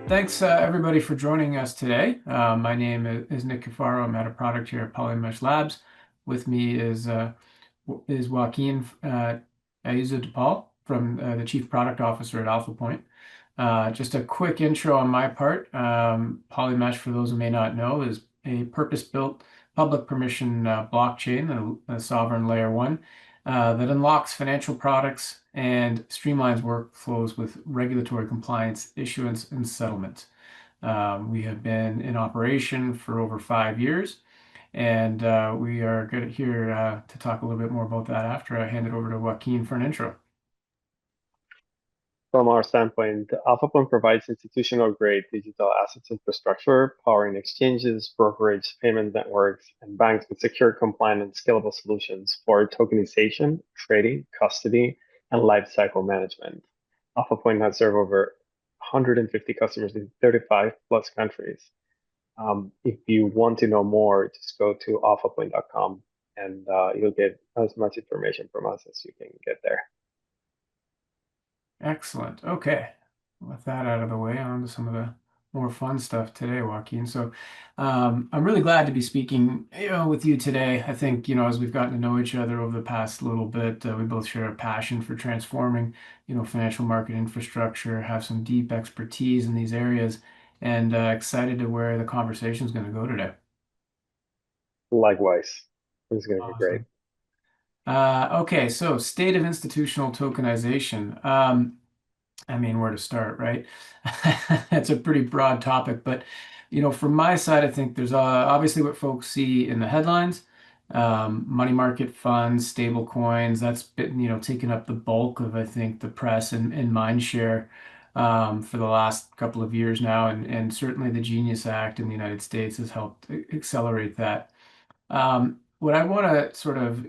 Thanks, everybody, for joining us today. My name is Nick Cafaro. I'm at a product here at Polymesh Labs. With me is Joaquin Ayuso from the Chief Product Officer at AlphaPoint. Just a quick intro on my part. Polymesh, for those who may not know, is a purpose-built public permission blockchain, a sovereign layer one, that unlocks financial products and streamlines workflows with regulatory compliance, issuance, and settlement. We have been in operation for over 5 years, and we are good here to talk a little bit more about that after I hand it over to Joaquin for an intro. From our standpoint, AlphaPoint provides institutional-grade digital assets infrastructure, powering exchanges, brokerage, payment networks, and banks with secure, compliant, and scalable solutions for tokenization, trading, custody, and lifecycle management. AlphaPoint has served over 150 customers in 35 plus countries. If you want to know more, just go to alphapoint.com and you'll get as much information from us as you can get there. Excellent. Okay. With that out of the way, on to some of the more fun stuff today, Joaquin. I'm really glad to be speaking, with you today. I think, as we've gotten to know each other over the past little bit, we both share a passion for transforming, financial market infrastructure, have some deep expertise in these areas, and excited to where the conversation is going to go today. Likewise, it's going to be great. Awesome. Okay, so state of institutional tokenization. I mean, where to start, right? That's a pretty broad topic, but from my side, I think there's obviously what folks see in the headlines, money market funds, stable coins. That's been, taken up the bulk of, I think, the press and mind share for the last couple of years now, and certainly the Genius Act in the United States has helped accelerate that. What I want to sort of,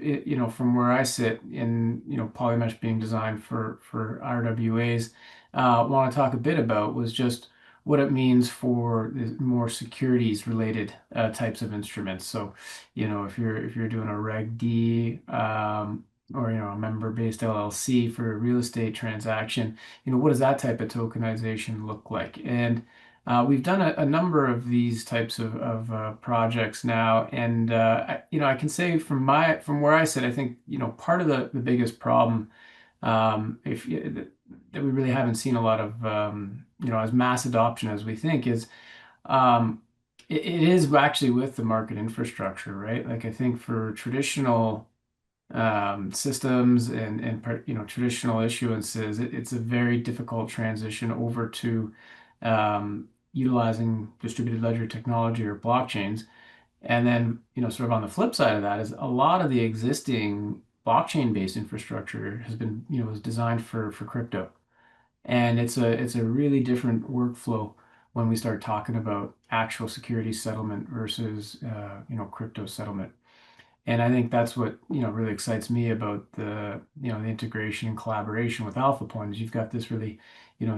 from where I sit in, Polymesh being designed for RWAs, want to talk a bit about was just what it means for the more securities related types of instruments. So, if you're doing a Reg D, or a member-based LLC for a real estate transaction, what does that type of tokenization look like? And we've done a number of these types of projects now, and I can say from where I sit, I think part of the biggest problem, if that we really haven't seen a lot of as mass adoption as we think is, it is actually with the market infrastructure, right? Like I think for traditional systems and traditional issuances, it's a very difficult transition over to utilizing distributed ledger technology or blockchains. And then, sort of on the flip side of that is a lot of the existing blockchain-based infrastructure has been, was designed for crypto. And it's a really different workflow when we start talking about actual security settlement versus crypto settlement. And I think that's what, really excites me about the integration and collaboration with AlphaPoint is you've got this really,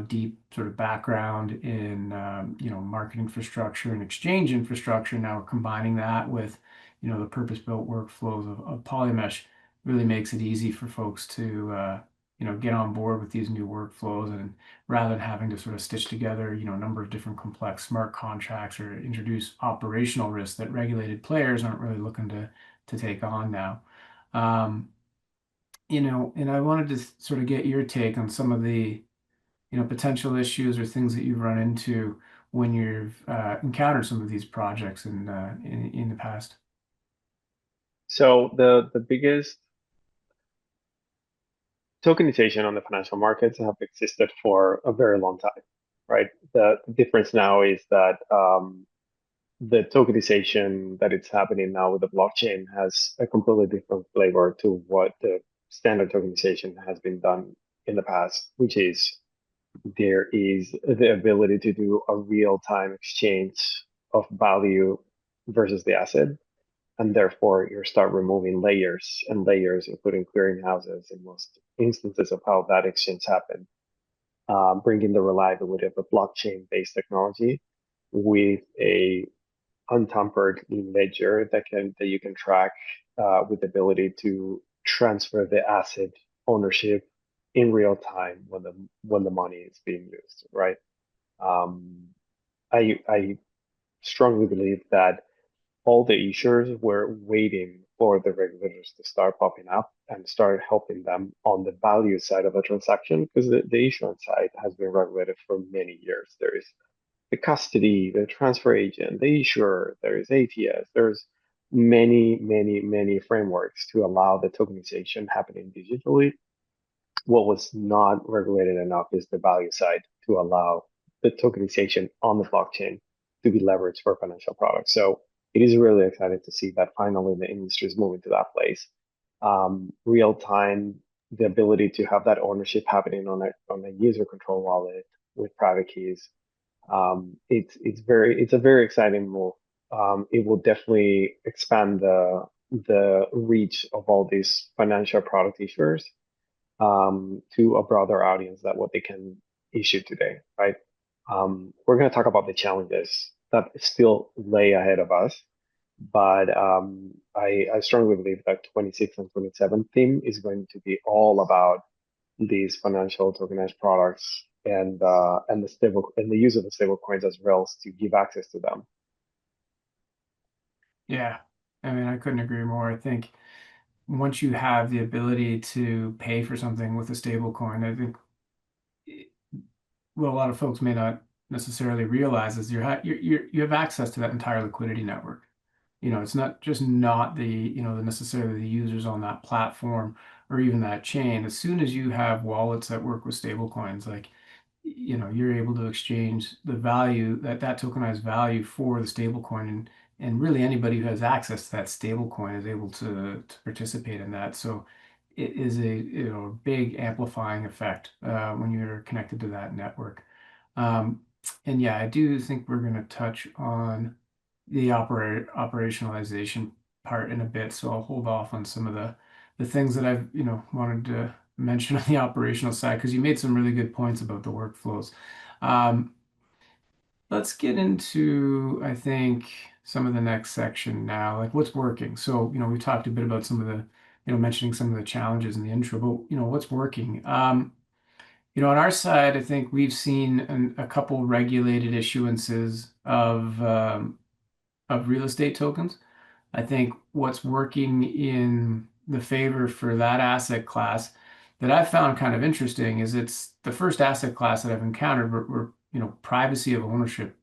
deep sort of background in, market infrastructure and exchange infrastructure. Now we're combining that with, the purpose-built workflows of Polymesh really makes it easy for folks to, get on board with these new workflows and rather than having to sort of stitch together, a number of different complex smart contracts or introduce operational risks that regulated players aren't really looking to take on now. Um, and I wanted to sort of get your take on some of the, potential issues or things that you've run into when you've encountered some of these projects in the past. So the biggest tokenization on the financial markets have existed for a very long time, right? The difference now is that the tokenization that it's happening now with the blockchain has a completely different flavor to what the standard tokenization has been done in the past, which is there is the ability to do a real-time exchange of value versus the asset. And therefore, you start removing layers and layers, including clearinghouses in most instances of how that exchange happened, bringing the reliability of a blockchain-based technology with a untampered ledger that you can track with the ability to transfer the asset ownership in real time when the money is being used, right? I strongly believe that all the issuers were waiting for the regulators to start popping up and start helping them on the value side of a transaction because the issuance side has been regulated for many years. There is the custody, the transfer agent, the issuer, there is ATS, there's many frameworks to allow the tokenization happening digitally. What was not regulated enough is the value side to allow the tokenization on the blockchain to be leveraged for financial products. So it is really exciting to see that finally the industry is moving to that place. Real time, the ability to have that ownership happening on a user control wallet with private keys. It's a very exciting move. It will definitely expand the reach of all these financial product issuers to a broader audience than what they can issue today, right? We're going to talk about the challenges that still lay ahead of us, but I strongly believe that 26 and 27 theme is going to be all about these financial tokenized products and the use of the stable coins as rails to give access to them. Yeah. I mean, I couldn't agree more. I think once you have the ability to pay for something with a stable coin, I think what a lot of folks may not necessarily realize is you have access to that entire liquidity network. It's not just not the necessarily the users on that platform or even that chain. As soon as you have wallets that work with stable coins, like, you're able to exchange the value that tokenized value for the stable coin, and really anybody who has access to that stable coin is able to participate in that. So it is a big amplifying effect when you're connected to that network. Um, and yeah, I do think we're going to touch on the operationalization part in a bit. So I'll hold off on some of the things that I've wanted to mention on the operational side because you made some really good points about the workflows. Um, let's get into, I think, some of the next section now, like what's working. So we talked a bit about some of the mentioning some of the challenges in the intro, but what's working. On our side, I think we've seen a couple regulated issuances of real estate tokens. I think what's working in the favor for that asset class that I've found kind of interesting is it's the first asset class that I've encountered where privacy of ownership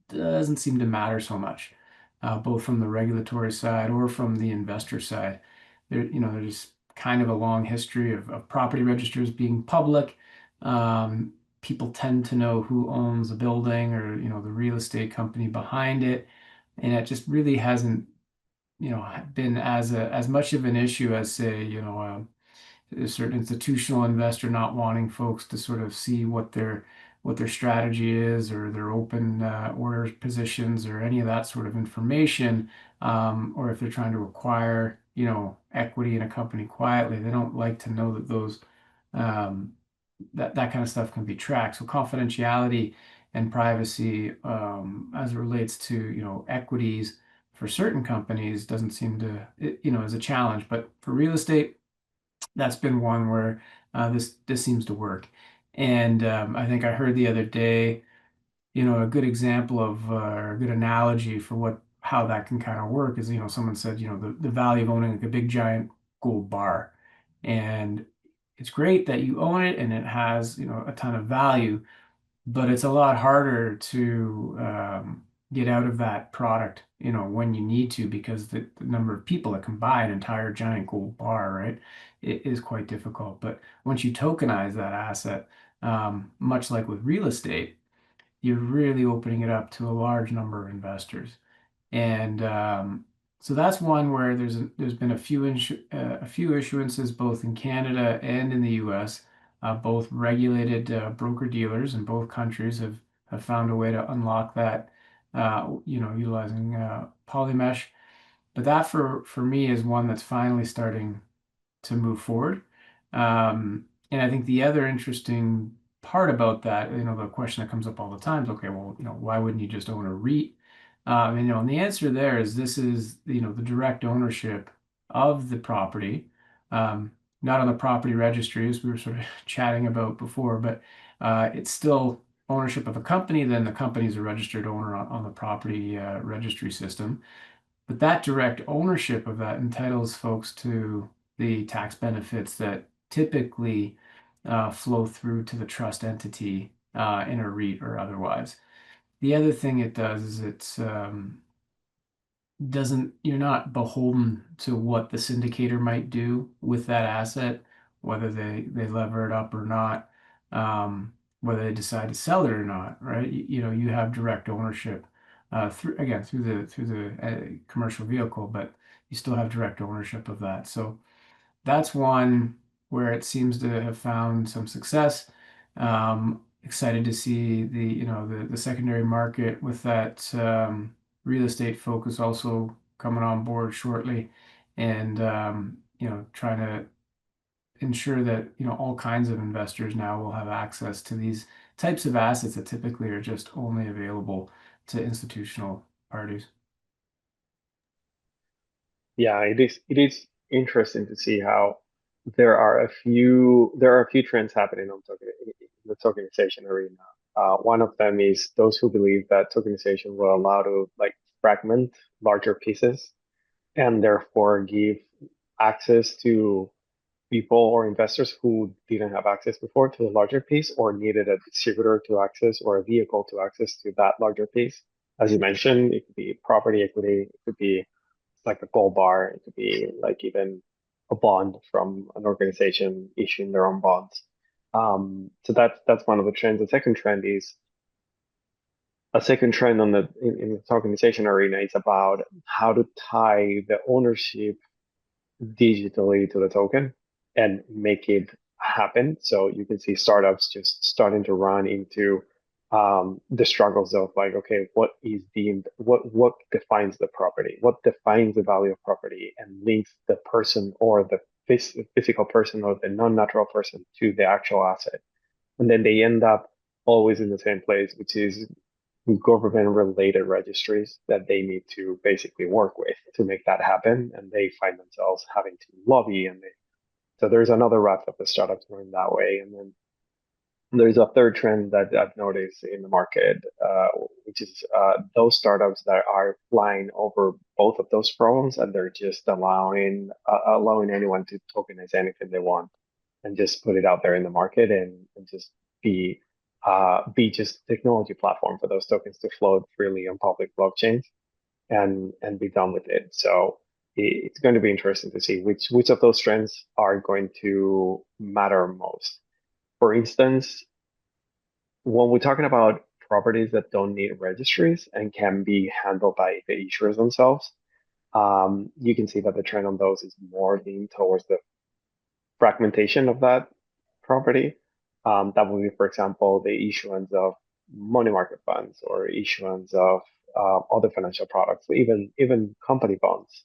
doesn't seem to matter so much, both from the regulatory side or from the investor side. There's kind of a long history of property registers being public. Um, People tend to know who owns the building or the real estate company behind it, and it just really hasn't been as much of an issue as say a certain institutional investor not wanting folks to sort of see what their strategy is or their open order positions or any of that sort of information, or if they're trying to acquire equity in a company quietly, they don't like to know that those um, that kind of stuff can be tracked. So confidentiality and privacy, as it relates to equities for certain companies, doesn't seem to is a challenge. But for real estate, that's been one where this seems to work. And I think I heard the other day, a good example of or a good analogy for what how that can kind of work is, someone said, the value of owning like a big giant gold bar. And it's great that you own it and it has, a ton of value, but it's a lot harder to get out of that product, when you need to, because the number of people that can buy an entire giant gold bar, right, it is quite difficult. But once you tokenize that asset, much like with real estate, you're really opening it up to a large number of investors. And so that's one where there's been a few issuances both in Canada and in the U.S. Both regulated broker dealers in both countries have found a way to unlock that, utilizing Polymesh. But that for me is one that's finally starting to move forward. And I think the other interesting part about that, the question that comes up all the time is, okay, well, why wouldn't you just own a REIT? And the answer there is this is, the direct ownership of the property, not on the property registry, as we were sort of chatting about before, but it's still ownership of a company, then the company is a registered owner on the property registry system. But that direct ownership of that entitles folks to the tax benefits that typically flow through to the trust entity in a REIT or otherwise. The other thing it does is it's doesn't you're not beholden to what the syndicator might do with that asset, whether they lever it up or not, whether they decide to sell it or not, right? You have direct ownership through again through the commercial vehicle, but you still have direct ownership of that. So that's one where it seems to have found some success. Excited to see the secondary market with that real estate focus also coming on board shortly, and trying to ensure that all kinds of investors now will have access to these types of assets that typically are just only available to institutional parties. Yeah, it is interesting to see how there are a few trends happening in the tokenization arena. One of them is those who believe that tokenization will allow to like fragment larger pieces and therefore give access to people or investors who didn't have access before to the larger piece or needed a distributor to access or a vehicle to access to that larger piece. As you mentioned, it could be property equity, it could be like a gold bar. It could be like even a bond from an organization issuing their own bonds. So that's one of the trends. The second trend is a second trend in the tokenization arena is about how to tie the ownership digitally to the token and make it happen. So you can see startups just starting to run into the struggles of like, okay, what is deemed, what defines the property, what defines the value of property, and links the person or the physical person or the non-natural person to the actual asset. And then they end up always in the same place, which is government related registries that they need to basically work with to make that happen. And they find themselves having to lobby so there's another raft of the startups going that way. And then there's a third trend that I've noticed in the market, which is those startups that are flying over both of those problems, and they're just allowing anyone to tokenize anything they want, and just put it out there in the market, and just be just technology platform for those tokens to float freely on public blockchains and be done with it. So it's going to be interesting to see which of those trends are going to matter most. For instance, when we're talking about properties that don't need registries and can be handled by the issuers themselves, you can see that the trend on those is more leaning towards the fragmentation of that property. That would be, for example, the issuance of money market funds or issuance of other financial products, even company bonds,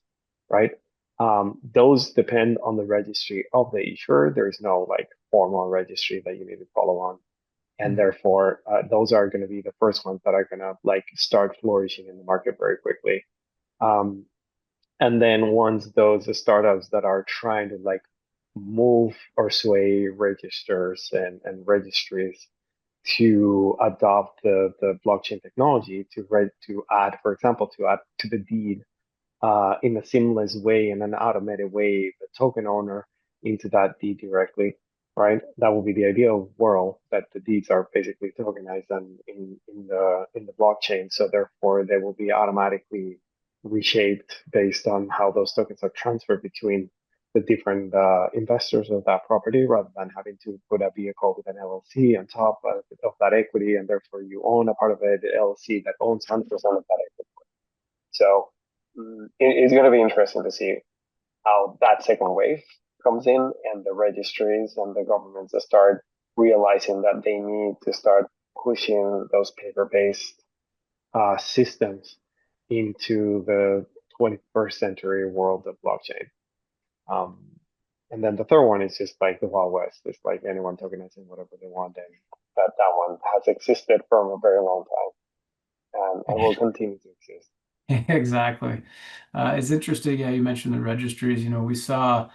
right? Those depend on the registry of the issuer. There is no like formal registry that you need to follow on, and Mhm. therefore those are going to be the first ones that are going to like start flourishing in the market very quickly. Um, and then once those startups that are trying to like move or sway registers and registries to adopt the blockchain technology to add, for example, to add to the deed in a seamless way, in an automated way, the token owner into that deed directly, right? That will be the ideal world, that the deeds are basically tokenized and in the blockchain. So therefore, they will be automatically reshaped based on how those tokens are transferred between the different investors of that property, rather than having to put a vehicle with an LLC on top of that equity, and therefore you own a part of it, the LLC that owns 100% of that equity. So it's going to be interesting to see how that second wave comes in, and the registries and the governments that start realizing that they need to start pushing those paper-based systems into the 21st century world of blockchain. Um, and then the third one is just like the Wild West. It's like anyone tokenizing whatever they want, and that one has existed from a very long time, and will continue to exist. Exactly. It's interesting. Yeah, you mentioned the registries. We saw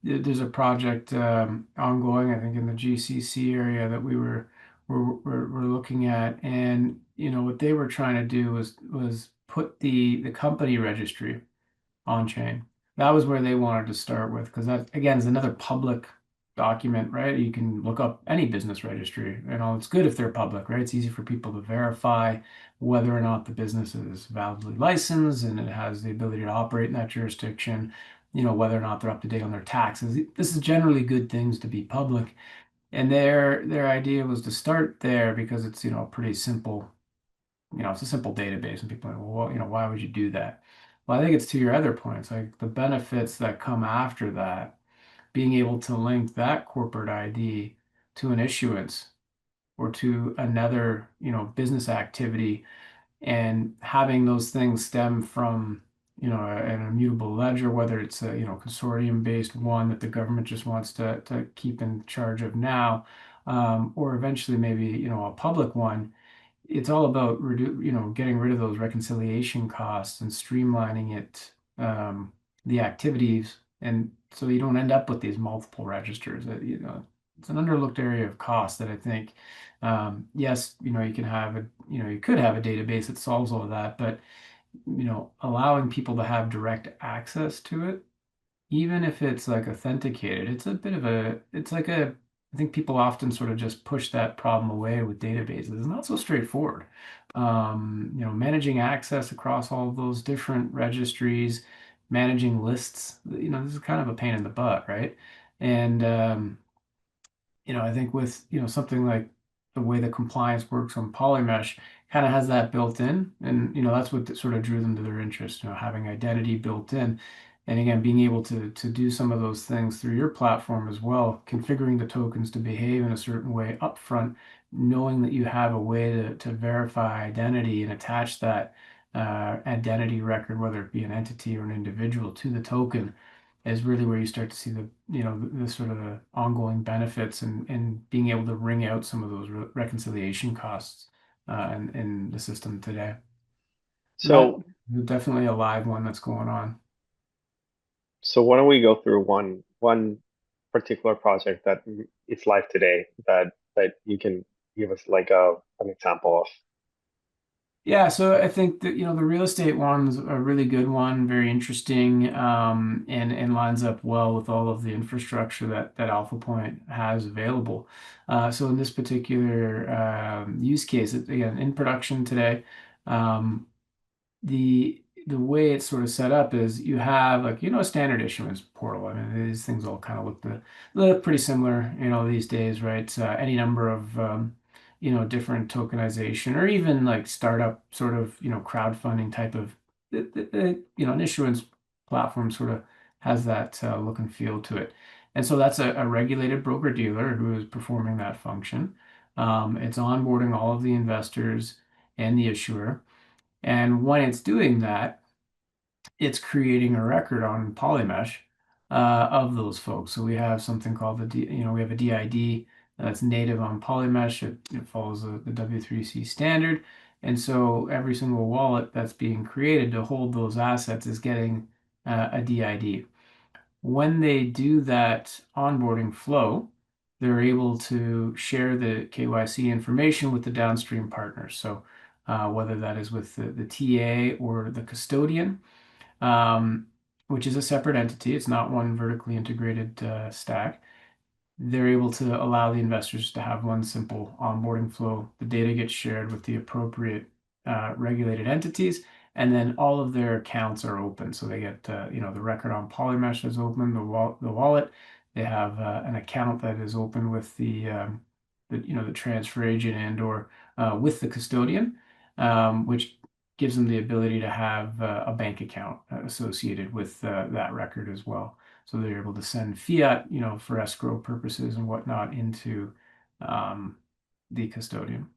there's a project ongoing, I think, in the GCC area that we were we're looking at. And what they were trying to do was put the company registry on chain. That was where they wanted to start with, because that again is another public document, right? You can look up any business registry, and all it's good if they're public, right? It's easy for people to verify whether or not the business is validly licensed and it has the ability to operate in that jurisdiction, whether or not they're up to date on their taxes. This is generally good things to be public. And their idea was to start there because it's, pretty simple. It's a simple database, and people are like, well, why would you do that? Well, I think it's to your other points, like the benefits that come after that, being able to link that corporate ID to an issuance or to another, business activity, and having those things stem from, an immutable ledger, whether it's a, consortium-based one that the government just wants to keep in charge of now, or eventually maybe, a public one. It's all about getting rid of those reconciliation costs and streamlining it, the activities, and so you don't end up with these multiple registers. It's an underlooked area of cost that I think, yes, you could have a database that solves all of that, but allowing people to have direct access to it, even if it's like authenticated, it's like I think people often sort of just push that problem away with databases. It's not so straightforward. Managing access across all of those different registries, managing lists, this is kind of a pain in the butt, right? And I think with, something like the way the compliance works on Polymesh kind of has that built in. And, that's what sort of drew them to their interest, having identity built in. And again, being able to do some of those things through your platform as well, configuring the tokens to behave in a certain way upfront, knowing that you have a way to verify identity and attach that identity record, whether it be an entity or an individual, to the token, is really where you start to see the sort of the ongoing benefits, and being able to wring out some of those reconciliation costs in the system today. And that So, is definitely a live one that's going on. so why don't we go through one particular project that is live today that you can give us like an example of? Yeah, so I think that the real estate one's a really good one, very interesting, and lines up well with all of the infrastructure that AlphaPoint has available. So in this particular use case, again in production today, um, the way it's sort of set up is you have, like, a standard issuance portal. I mean, these things all kind of look pretty similar, these days, right? Any number of different tokenization, or even like startup sort of crowdfunding type of an issuance platform sort of has that look and feel to it. And so that's a regulated broker dealer who is performing that function. It's onboarding all of the investors and the issuer. And when it's doing that, it's creating a record on Polymesh of those folks. So we have something called we have a DID that's native on Polymesh. It follows the W3C standard. And so every single wallet that's being created to hold those assets is getting a DID. When they do that onboarding flow, they're able to share the KYC information with the downstream partners. So whether that is with the TA or the custodian, um, which is a separate entity, it's not one vertically integrated stack. They're able to allow the investors to have one simple onboarding flow. The data gets shared with the appropriate regulated entities, and then all of their accounts are open. So they get, the record on Polymesh is open, the wallet. They have an account that is open with the transfer agent and or with the custodian, which gives them the ability to have a bank account associated with that record as well. So they're able to send fiat, for escrow purposes and whatnot into um, the custodian.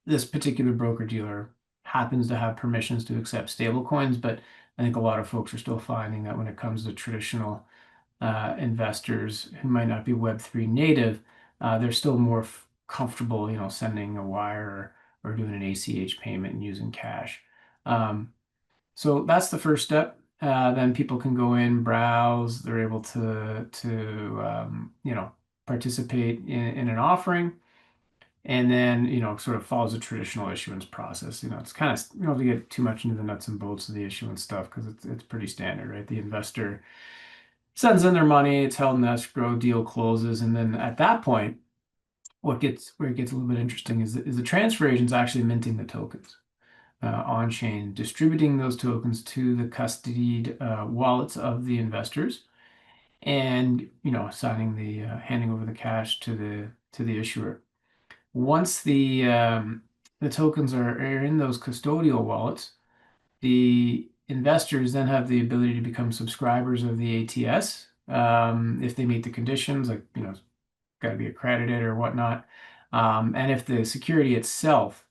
This particular broker dealer happens to have permissions to accept stablecoins, but I think a lot of folks are still finding that when it comes to traditional investors who might not be Web3 native, they're still more comfortable, sending a wire, or doing an ACH payment and using cash. So that's the first step. Then people can go in, browse. They're able to participate in an offering. and then sort of follows a traditional issuance process. It's kind of, you don't have to get too much into the nuts and bolts of the issuance stuff because it's pretty standard, right? The investor sends in their money, it's held in escrow, deal closes, and then at that point, where it gets a little bit interesting is the transfer agent's actually minting the tokens on chain, distributing those tokens to the custodied wallets of the investors, and signing the handing over the cash to the issuer. Once the tokens are in those custodial wallets, the investors then have the ability to become subscribers of the ATS if they meet the conditions, like got to be accredited or whatnot, and if the security itself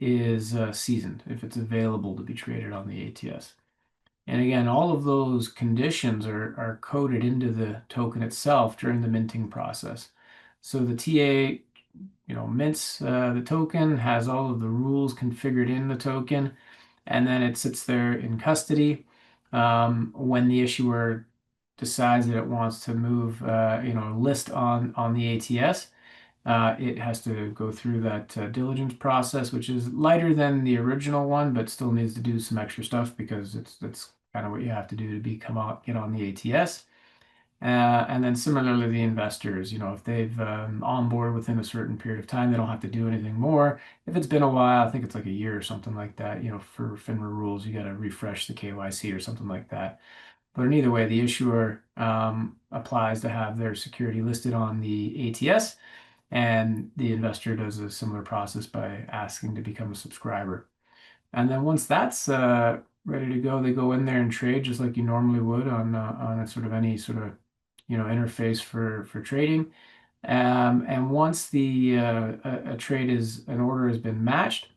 is seasoned, if it's available to be traded on the ATS. And again, all of those conditions are coded into the token itself during the minting process. So the TA, mints the token, has all of the rules configured in the token, and then it sits there in custody. When the issuer decides that it wants to move, list on the ATS, it has to go through that diligence process, which is lighter than the original one, but still needs to do some extra stuff because that's kind of what you have to do to get on the ATS. And then similarly, the investors, if they've on board within a certain period of time, they don't have to do anything more. If it's been a while, I think it's like a year or something like that, for FINRA rules, you got to refresh the KYC or something like that. But in either way, the issuer applies to have their security listed on the ATS, and the investor does a similar process by asking to become a subscriber. And then once that's ready to go, they go in there and trade just like you normally would on a sort of any sort of interface for trading. And once a trade is an order has been matched,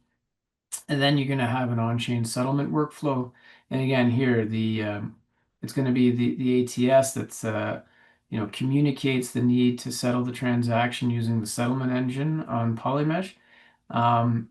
and then you're going to have an on-chain settlement workflow. And again, here it's going to be the ATS that's communicates the need to settle the transaction using the settlement engine on Polymesh. And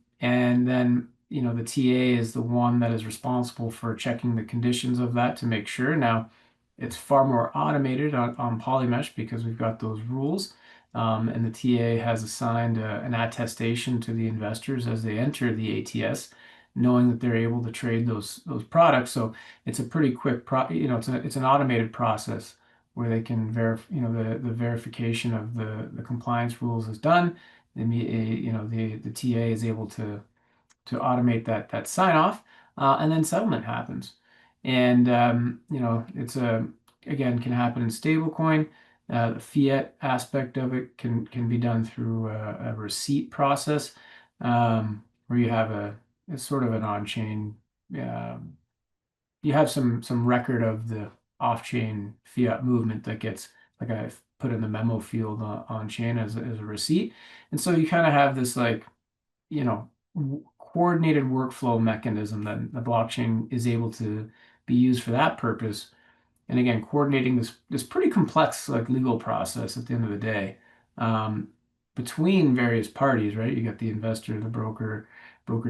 then the TA is the one that is responsible for checking the conditions of that to make sure. Now, it's far more automated on Polymesh because we've got those rules. And the TA has assigned an attestation to the investors as they enter the ATS, knowing that they're able to trade those products. So it's a pretty quick it's an automated process where they can verify, the verification of the compliance rules is done. The TA is able to automate that sign off, and then settlement happens. And it's again can happen in stablecoin. The fiat aspect of it can be done through a receipt process, where you have it's sort of an on-chain. Um, you have some record of the off-chain fiat movement that gets, like, I put in the memo field on chain as a receipt, and so you kind of have this, like, coordinated workflow mechanism that the blockchain is able to be used for that purpose. And again, coordinating this pretty complex, like, legal process at the end of the day, um, between various parties, right? You got the investor, the broker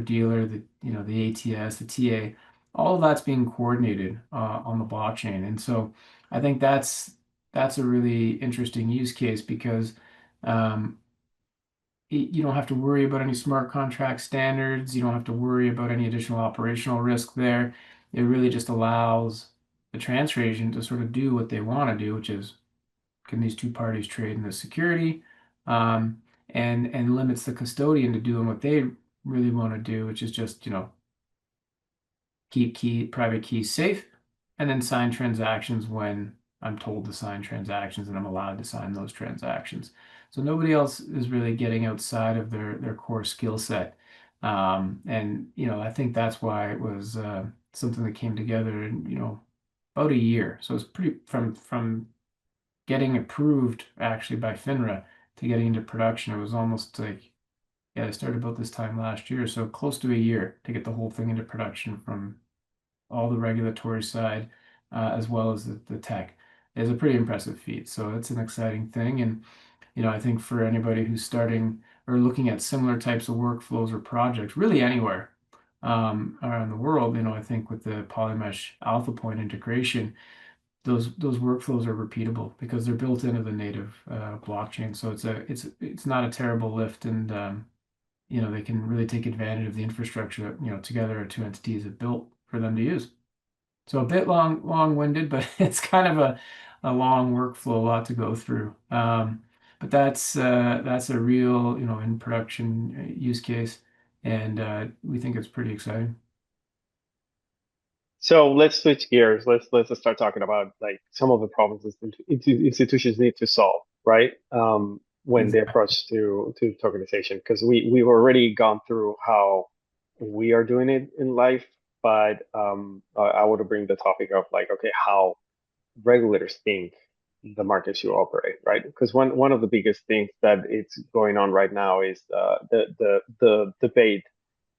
dealer, the ATS, the TA, all of that's being coordinated on the blockchain. And so I think that's a really interesting use case because um, you don't have to worry about any smart contract standards. You don't have to worry about any additional operational risk there. It really just allows the transfer agent to sort of do what they want to do, which is, can these two parties trade in this security, um, and limits the custodian to doing what they really want to do, which is just keep private keys safe, and then sign transactions when I'm told to sign transactions and I'm allowed to sign those transactions. So nobody else is really getting outside of their core skill set. And I think that's why it was something that came together in about a year. So it's pretty from getting approved actually by FINRA to getting into production. It was almost like, yeah, I started about this time last year, so close to a year to get the whole thing into production from all the regulatory side, as well as the tech, is a pretty impressive feat. So it's an exciting thing. And, I think for anybody who's starting or looking at similar types of workflows or projects, really anywhere around the world, I think with the Polymesh AlphaPoint integration, those workflows are repeatable because they're built into the native blockchain. So it's not a terrible lift, and they can really take advantage of the infrastructure that together our two entities have built for them to use. So a bit long-winded, but it's kind of a long workflow, a lot to go through. But that's a real, in production use case, and we think it's pretty exciting. So let's switch gears. Let's just start talking about like some of the problems that institutions need to solve, right? When they Exactly. approach to tokenization, because we've already gone through how we are doing it in life, but I want to bring the topic of like, okay, how regulators think the market should operate, right? Because one of the biggest things that it's going on right now is the debate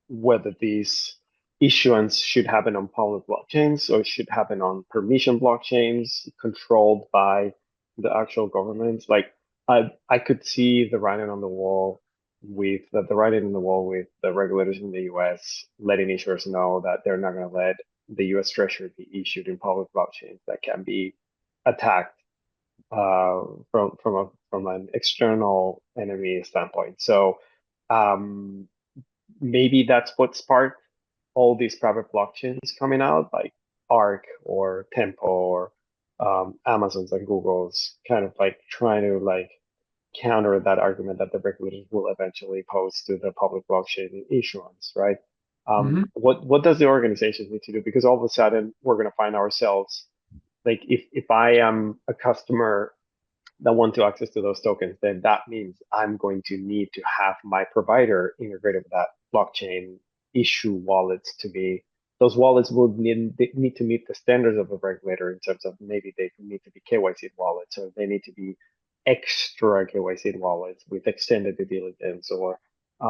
whether these issuance should happen on public blockchains or should happen on permission blockchains controlled by the actual governments. Like I could see the writing on the wall with the writing on the wall with the regulators in the US letting issuers know that they're not going to let the US Treasury be issued in public blockchains that can be attacked from an external enemy standpoint. So um, maybe that's what sparked all these private blockchains coming out, like Arc or Tempo or Amazon's and Google's, kind of like trying to like counter that argument that the regulators will eventually pose to the public blockchain issuance, right? Hmm. What does the organization need to do? Because all of a sudden we're going to find ourselves like if I am a customer that want to access to those tokens, then that means I'm going to need to have my provider integrated with that blockchain issue wallets to be. Those wallets would need to meet the standards of a regulator in terms of maybe they need to be KYC wallets or they need to be extra KYC wallets with extended due diligence or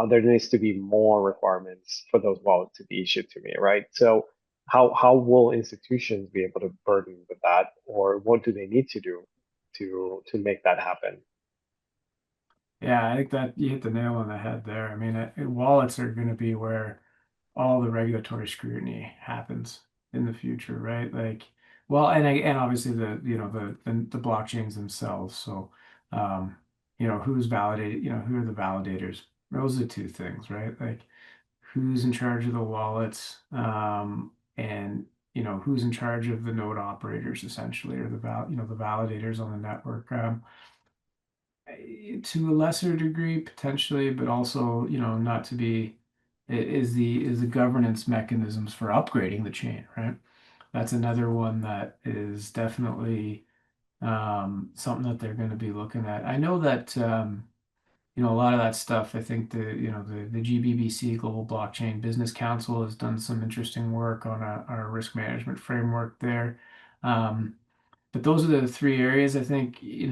there needs to be more requirements for those wallets to be issued to me, right? So how will institutions be able to burden with that or what do they need to do to make that happen? Yeah, I think that you hit the nail on the head there. I mean, wallets are going to be where all the regulatory scrutiny happens in the future, right? Like, well, and obviously the blockchains themselves. So, um, who's validated? Who are the validators? Those are the two things, right? Like, who's in charge of the wallets, and who's in charge of the node operators, essentially, or the validators on the network. To a lesser degree potentially, but also not to be is the governance mechanisms for upgrading the chain, right? That's another one that is definitely something that they're going to be looking at. I know that a lot of that stuff. I think the GBBC Global Blockchain Business Council has done some interesting work on our risk management framework there. Um, but those are the three areas I think, the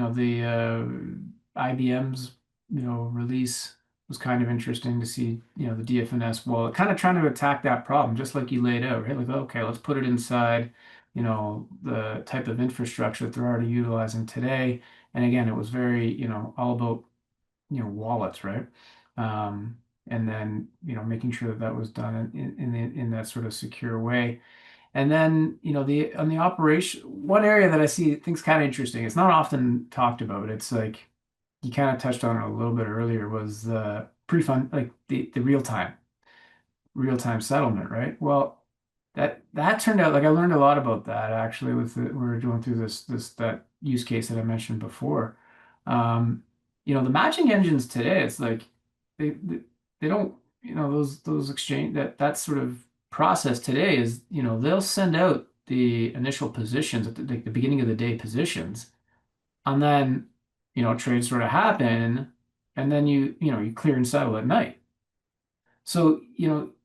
IBM's, release was kind of interesting to see, the DFNS wallet kind of trying to attack that problem, just like you laid out, right? Like, okay, let's put it inside, the type of infrastructure that they're already utilizing today. And again, it was very, all about, wallets, right? Um, and then, making sure that that was done in that sort of secure way. And then, the on the operation, one area that I see things kind of interesting, it's not often talked about. It's like you kind of touched on it a little bit earlier, was the pre-fund, like the real-time settlement, right? Well, that turned out like I learned a lot about that actually we were going through that use case that I mentioned before. Um, the matching engines today, it's like they, they don't, those exchange that sort of process today is, they'll send out the initial positions at like the beginning of the day positions, and then, trades sort of happen, and then you clear and settle at night. So,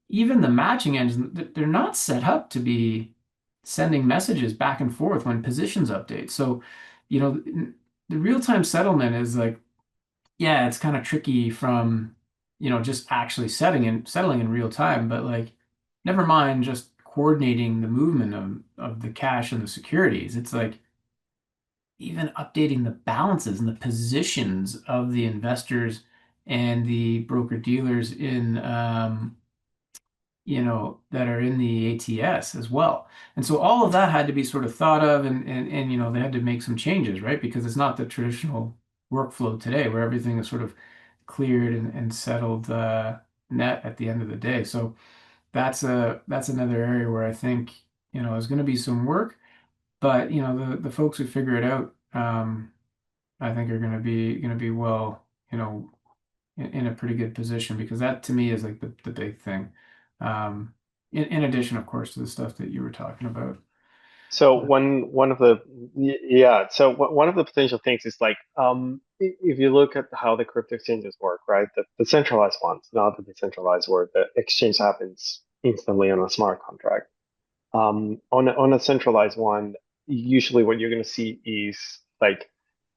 even the matching engines, they're not set up to be sending messages back and forth when positions update. So, the real-time settlement is like, yeah, it's kind of tricky from, just actually settling in real time, but like, never mind just coordinating the movement of the cash and the securities. It's like even updating the balances and the positions of the investors and the broker dealers in that are in the ATS as well. And so all of that had to be sort of thought of, and they had to make some changes, right? Because it's not the traditional workflow today where everything is sort of cleared and settled net at the end of the day. So that's another area where I think, is going to be some work, but the folks who figure it out, I think are going to be well, in a pretty good position, because that to me is like the big thing. Um, in addition, of course, to the stuff that you were talking about. So But one of the yeah, so one of the potential things is like if you look at how the crypto exchanges work, right? The centralized ones, not the decentralized, where the exchange happens instantly on a smart contract. On a centralized one, usually what you're going to see is like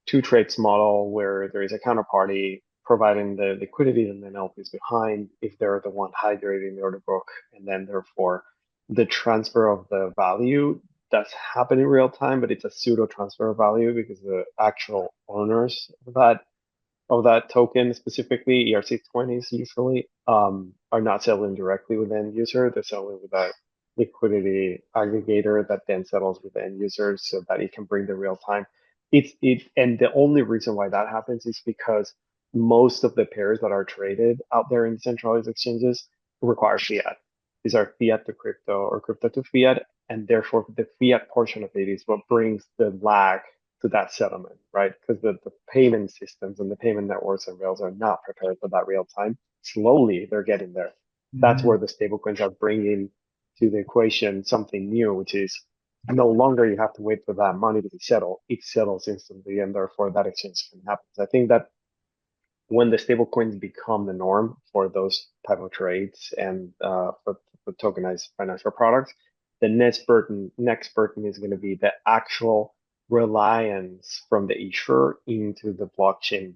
two trades model where there is a counterparty providing the liquidity and then LPs behind if they're the one hydrating the order book, and then therefore the transfer of the value does happen in real time, but it's a pseudo transfer of value because the actual owners of that token, specifically ERC20s usually, are not selling directly with the end user. They're selling with a liquidity aggregator that then settles with the end users so that it can bring the real time. And the only reason why that happens is because most of the pairs that are traded out there in centralized exchanges require fiat. These are fiat to crypto or crypto to fiat, and therefore the fiat portion of it is what brings the lag to that settlement, right? Because the payment systems and the payment networks and rails are not prepared for that real time. Slowly, they're getting there. That's where Mhm. the stablecoins are bringing to the equation something new, which is no longer you have to wait for that money to be settled. It settles instantly, and therefore that exchange can happen. So I think that when the stablecoins become the norm for those type of trades and for tokenized financial products, the next burden is going to be the actual reliance from the issuer into the blockchain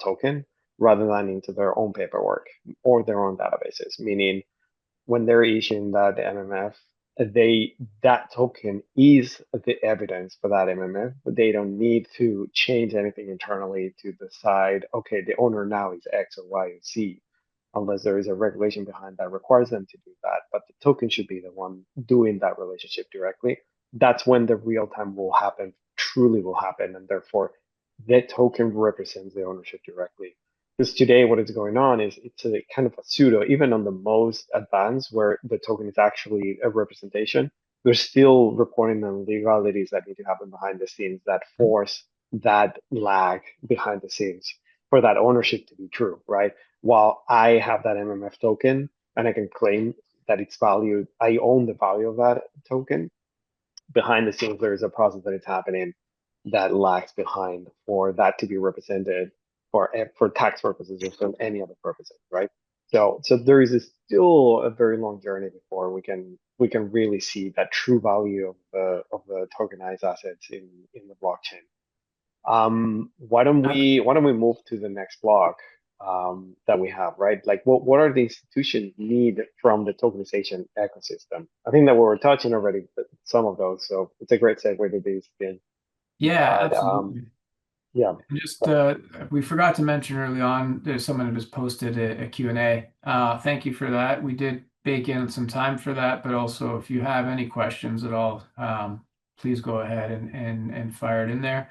token rather than into their own paperwork or their own databases. Meaning, when they're issuing that MMF, they that token is the evidence for that MMF, but they don't need to change anything internally to decide, okay, the owner now is X or Y or Z, unless there is a regulation behind that requires them to do that. But the token should be the one doing that relationship directly. That's when the real time will happen, truly will happen, and therefore that token represents the ownership directly. Because today, what is going on is it's a kind of a pseudo, even on the most advanced, where the token is actually a representation. There's still reporting on legalities that need to happen behind the scenes that force that lag behind the scenes for that ownership to be true, right? While I have that MMF token and I can claim that it's valued, I own the value of that token. Behind the scenes, there is a process that is happening that lags behind for that to be represented for tax purposes or for any other purposes, right? So there is still a very long journey before we can really see that true value of the tokenized assets in the blockchain. Why don't we move to the next block that we have, right? Like what are the institutions need from the tokenization ecosystem? I think that we were touching already some of those, so it's a great segue to these things. Yeah, But absolutely. yeah, And just go we forgot to mention early on, there's someone who just posted a Q&A. Thank you for that. We did bake in some time for that, but also if you have any questions at all, please go ahead and fire it in there.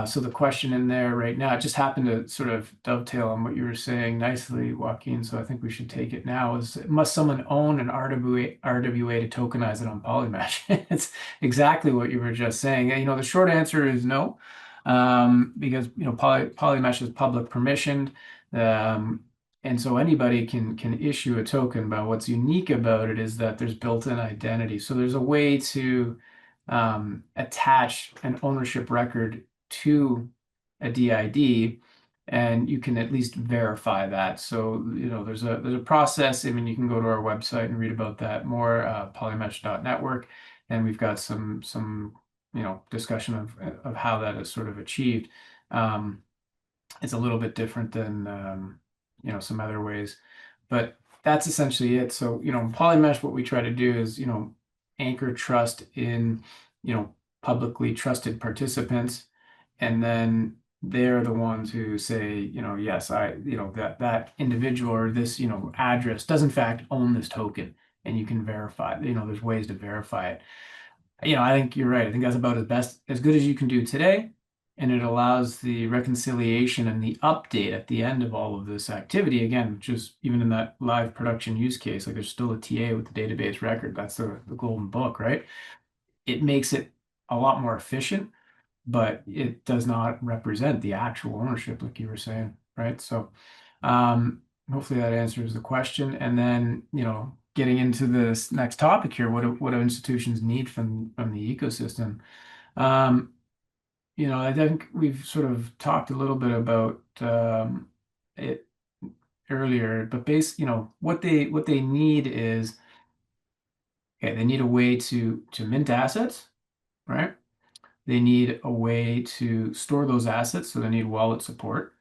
So the question in there right now, it just happened to sort of dovetail on what you were saying nicely, Joaquin. So I think we should take it now. Is must someone own an RWA to tokenize it on Polymesh? It's exactly what you were just saying. The short answer is no, because Polymesh is public permissioned, um, and so anybody can issue a token. But what's unique about it is that there's built-in identity. So there's a way to attach an ownership record to a DID, and you can at least verify that. So there's a process. I mean, you can go to our website and read about that more, polymesh.network, and we've got some discussion of how that is sort of achieved. Um, it's a little bit different than some other ways, but that's essentially it. So Polymesh, what we try to do is anchor trust in publicly trusted participants, and then they're the ones who say, yes, that individual or this address does in fact own this token. and you can verify, there's ways to verify it. I think you're right. I think that's about as good as you can do today. And it allows the reconciliation and the update at the end of all of this activity. Again, just even in that live production use case, like there's still a TA with the database record. That's the golden book, right? It makes it a lot more efficient, but it does not represent the actual ownership, like you were saying, right? So hopefully that answers the question. And then, getting into this next topic here, what do institutions need from the ecosystem? Um, I think we've sort of talked a little bit about it earlier, but what they need is, okay, they need a way to mint assets, right? They need a way to store those assets, so they need wallet support.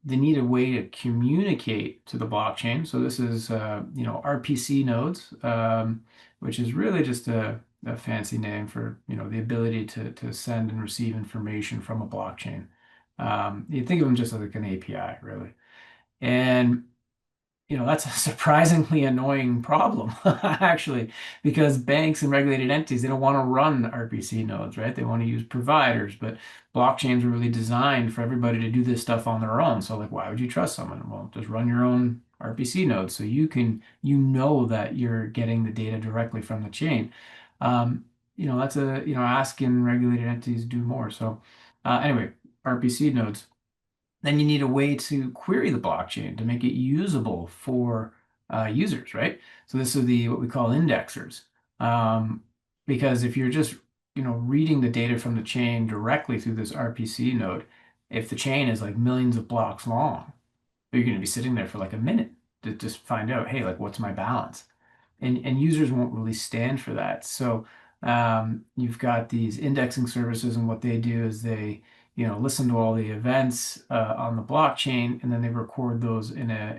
They need a way to communicate to the blockchain. So this is, RPC nodes, which is really just a fancy name for, the ability to send and receive information from a blockchain. You think of them just like an API, really. And that's a surprisingly annoying problem, actually, because banks and regulated entities, they don't want to run RPC nodes, right? They want to use providers, but blockchains are really designed for everybody to do this stuff on their own. So, like, why would you trust someone? Well, just run your own RPC node so that you're getting the data directly from the chain. That's asking regulated entities to do more. So, anyway, RPC nodes. Then you need a way to query the blockchain to make it usable for users, right? So this is what we call indexers. Um, because if you're just, reading the data from the chain directly through this RPC node, if the chain is like millions of blocks long, you're going to be sitting there for like a minute to just find out, hey, like what's my balance? And users won't really stand for that. So you've got these indexing services, and what they do is they, listen to all the events on the blockchain, and then they record those in a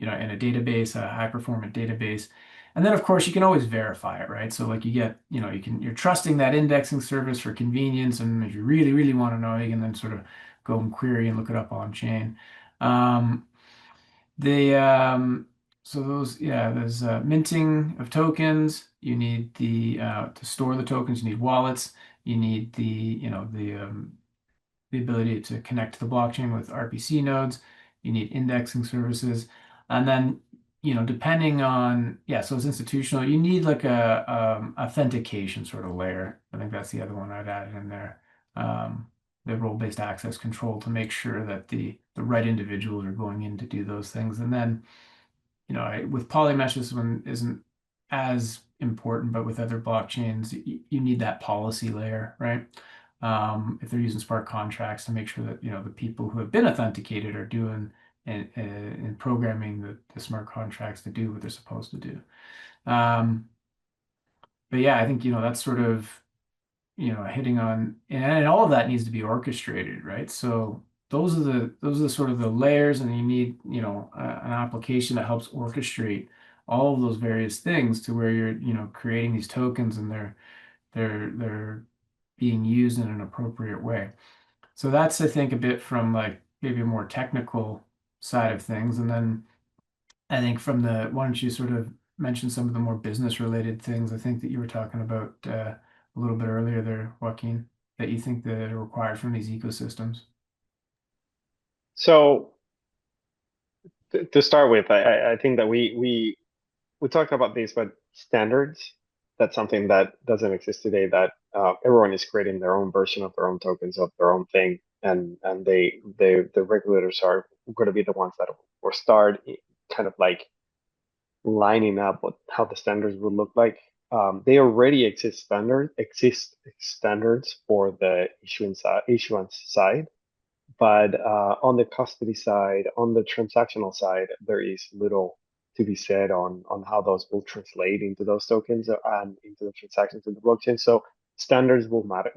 database, a high performant database. And then of course you can always verify it, right? So like you're trusting that indexing service for convenience, and if you really, really want to know, you can then sort of go and query and look it up on chain. Um, they so those yeah, there's minting of tokens. You need to store the tokens. You need wallets. You need the ability to connect to the blockchain with RPC nodes. You need indexing services, and then depending on so it's institutional. You need like a authentication sort of layer. I think that's the other one I'd add in there. Um, the role-based access control to make sure that the right individuals are going in to do those things. And then, with Polymesh, this one isn't as important, but with other blockchains, you need that policy layer, right? If they're using smart contracts to make sure that, the people who have been authenticated are doing and programming the smart contracts to do what they're supposed to do. Um, but yeah, I think, that's sort of hitting on, and all of that needs to be orchestrated, right? So those are the sort of the layers, and you need, an application that helps orchestrate all of those various things to where you're, creating these tokens, and they're being used in an appropriate way. So that's, I think, a bit from like maybe a more technical side of things. And then I think why don't you sort of mention some of the more business related things I think that you were talking about a little bit earlier there, Joaquin, that you think that are required from these ecosystems? So to start with, I think that we talked about this, but standards, that's something that doesn't exist today, that everyone is creating their own version of their own tokens of their own thing. And the regulators are going to be the ones that will start kind of like lining up what how the standards would look like. They already exist standards for the issuance side, but on the custody side, on the transactional side, there is little to be said on how those will translate into those tokens and into the transactions in the blockchain. So standards will matter.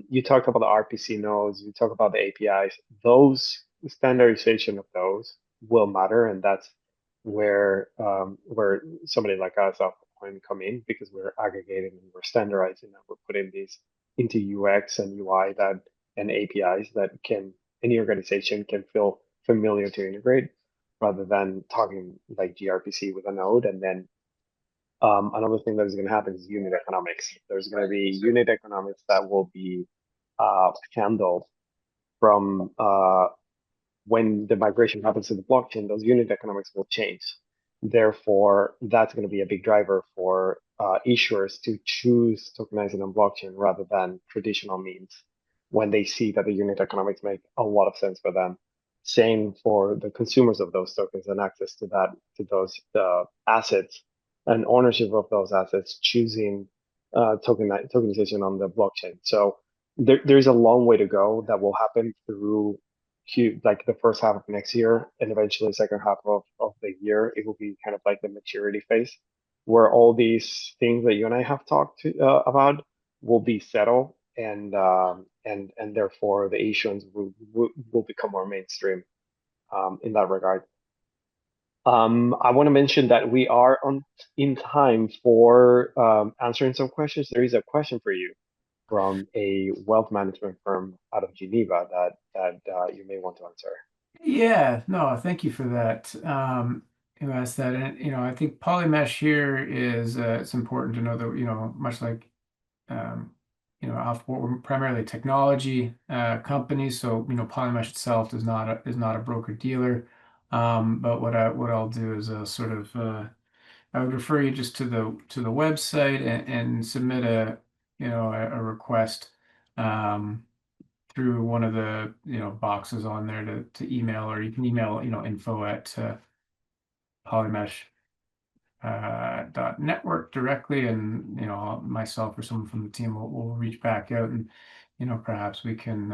You talk about the RPC nodes, you talk about the APIs. Those standardization of those will matter, and that's where somebody like us, AlphaPoint, come in, because we're aggregating and we're standardizing and we're putting these into UX and UI and APIs that can any organization can feel familiar to integrate. rather than talking like gRPC with a node. And then another thing that is going to happen is unit economics. There's going to be unit economics that will be handled from when the migration happens to the blockchain, those unit economics will change. Therefore, that's going to be a big driver for issuers to choose tokenizing on blockchain rather than traditional means when they see that the unit economics make a lot of sense for them. Same for the consumers of those tokens and access to those assets and ownership of those assets, choosing tokenization on the blockchain. So there's a long way to go that will happen through like the first half of next year and eventually second half of the year. It will be kind of like the maturity phase where all these things that you and I have talked about will be settled, and therefore the issuance will become more mainstream in that regard. I want to mention that we are on in time for answering some questions. There is a question for you from a wealth management firm out of Geneva that you may want to answer. Yeah, no, thank you for that. You asked that, and I think Polymesh here is it's important to know that much like um, AlphaPoint, we're primarily technology companies, so Polymesh itself is not a broker dealer. But what I'll do is sort of I would refer you just to the website and submit a request. Um, through one of the boxes on there to email, or you can email info at polymesh dot network directly, and myself or someone from the team will reach back out, and perhaps we can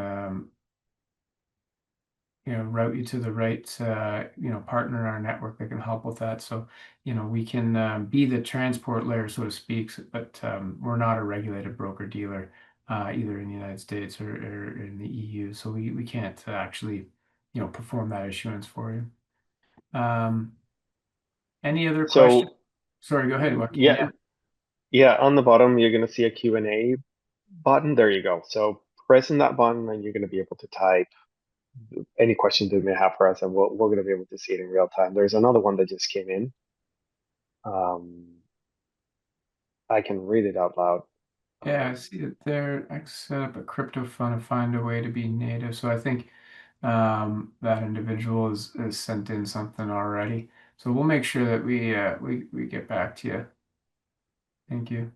route you to the right partner in our network that can help with that. So we can be the transport layer, so to speak, but we're not a regulated broker dealer either in the United States or in the EU, so we can't actually perform that issuance for you. Any other question? So Sorry, go ahead, Joaquin. yeah, Yeah. yeah, on the bottom you're going to see a Q&A button. There you go. So pressing that button and you're going to be able to type any questions that you may have for us, and we're going to be able to see it in real time. There's another one that just came in. I can read it out loud. Yeah, I Um, see that there. I set up a crypto fund and find a way to be native. So I think that individual is sent in something already. So we'll make sure that we get back to you. Thank you.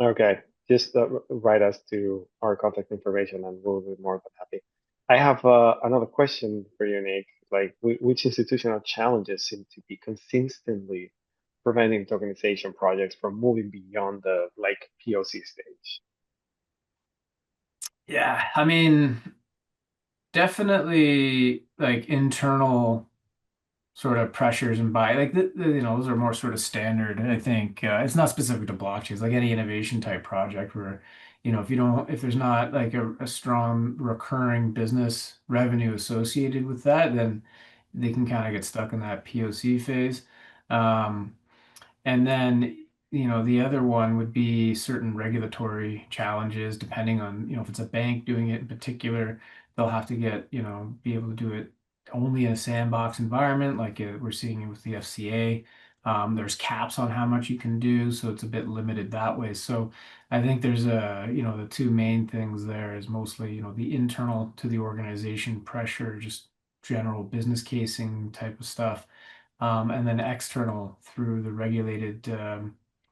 okay, just write us to our contact information and we'll be more than happy. I have another question for you, Nick. Like, which institutional challenges seem to be consistently preventing tokenization projects from moving beyond the like POC stage? Yeah, I mean, definitely like internal sort of pressures and buy like those are more sort of standard. I think it's not specific to blockchains, like any innovation type project where if there's not like a strong recurring business revenue associated with that, then they can kind of get stuck in that POC phase. Um, and then, the other one would be certain regulatory challenges, depending on, if it's a bank doing it in particular, they'll have to be able to do it only in a sandbox environment, like we're seeing with the FCA. There's caps on how much you can do, so it's a bit limited that way. So I think there's the two main things there is mostly, the internal to the organization pressure, just general business casing type of stuff, and then external through the regulated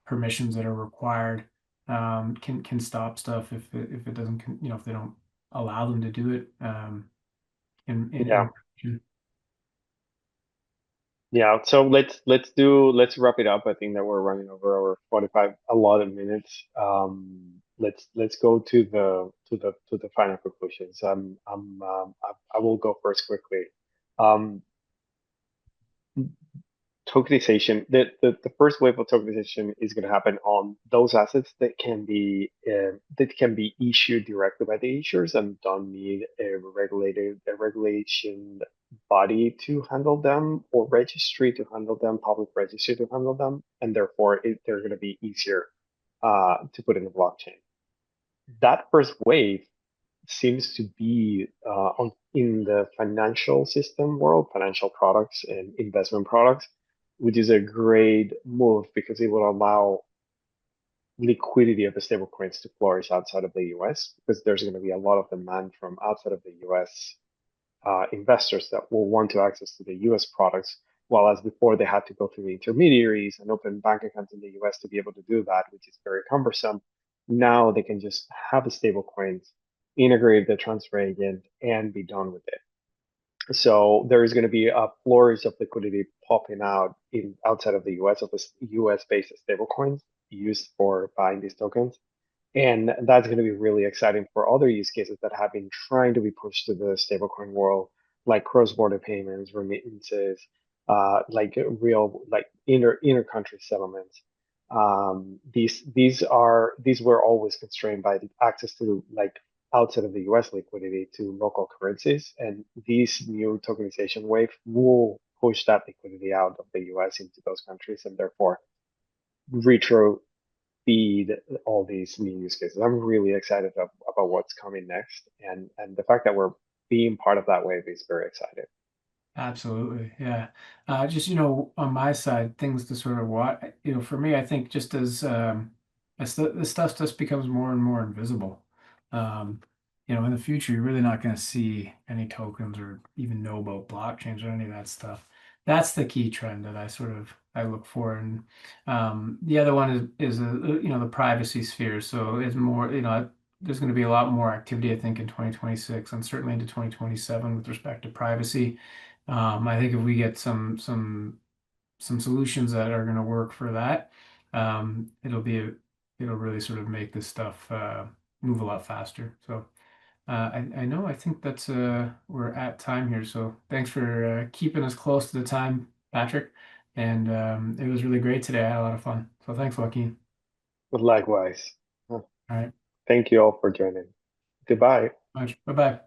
permissions that are required can stop stuff if it doesn't if they don't allow them to do it in Yeah, production. yeah. So let's wrap it up. I think that we're running over our 45 a lot of minutes. Let's go to the final conclusions. I will go first quickly. Um, Tokenization, the first wave of tokenization is going to happen on those assets that can be issued directly by the issuers and don't need a regulation body to handle them, or registry to handle them, public registry to handle them, and therefore they're going to be easier to put in the blockchain. That first wave seems to be in the financial system world, financial products and investment products, which is a great move because it will allow liquidity of the stablecoins to flourish outside of the US because there's going to be a lot of demand from outside of the US investors that will want to access to the US products, while as before they had to go through the intermediaries and open bank accounts in the US to be able to do that, which is very cumbersome. Now they can just have the stable coins, integrate the transfer agent, and be done with it. So there is going to be a flourish of liquidity popping out in outside of the US of the US based stablecoins used for buying these tokens. And that's going to be really exciting for other use cases that have been trying to be pushed to the stablecoin world, like cross-border payments, remittances, like inter-country settlements. These were always constrained by the access to like outside of the US liquidity to local currencies, and this new tokenization wave will push that liquidity out of the US into those countries, and therefore retro feed all these new use cases. I'm really excited about what's coming next, and the fact that we're being part of that wave is very exciting. Absolutely, yeah. Just on my side, things to sort of watch. For me, I think just as this stuff just becomes more and more invisible, um, in the future, you're really not going to see any tokens or even know about blockchains or any of that stuff. That's the key trend that I look for, and the other one is the privacy sphere. So it's more, there's going to be a lot more activity, I think, in 2026 and certainly into 2027 with respect to privacy. I think if we get some solutions that are going to work for that, it'll really sort of make this stuff move a lot faster. So I know I think that's we're at time here. So thanks for keeping us close to the time, Patrick. And it was really great today. I had a lot of fun. So thanks, Joaquin. But likewise, All right, thank you all for joining. Goodbye. much. Bye bye.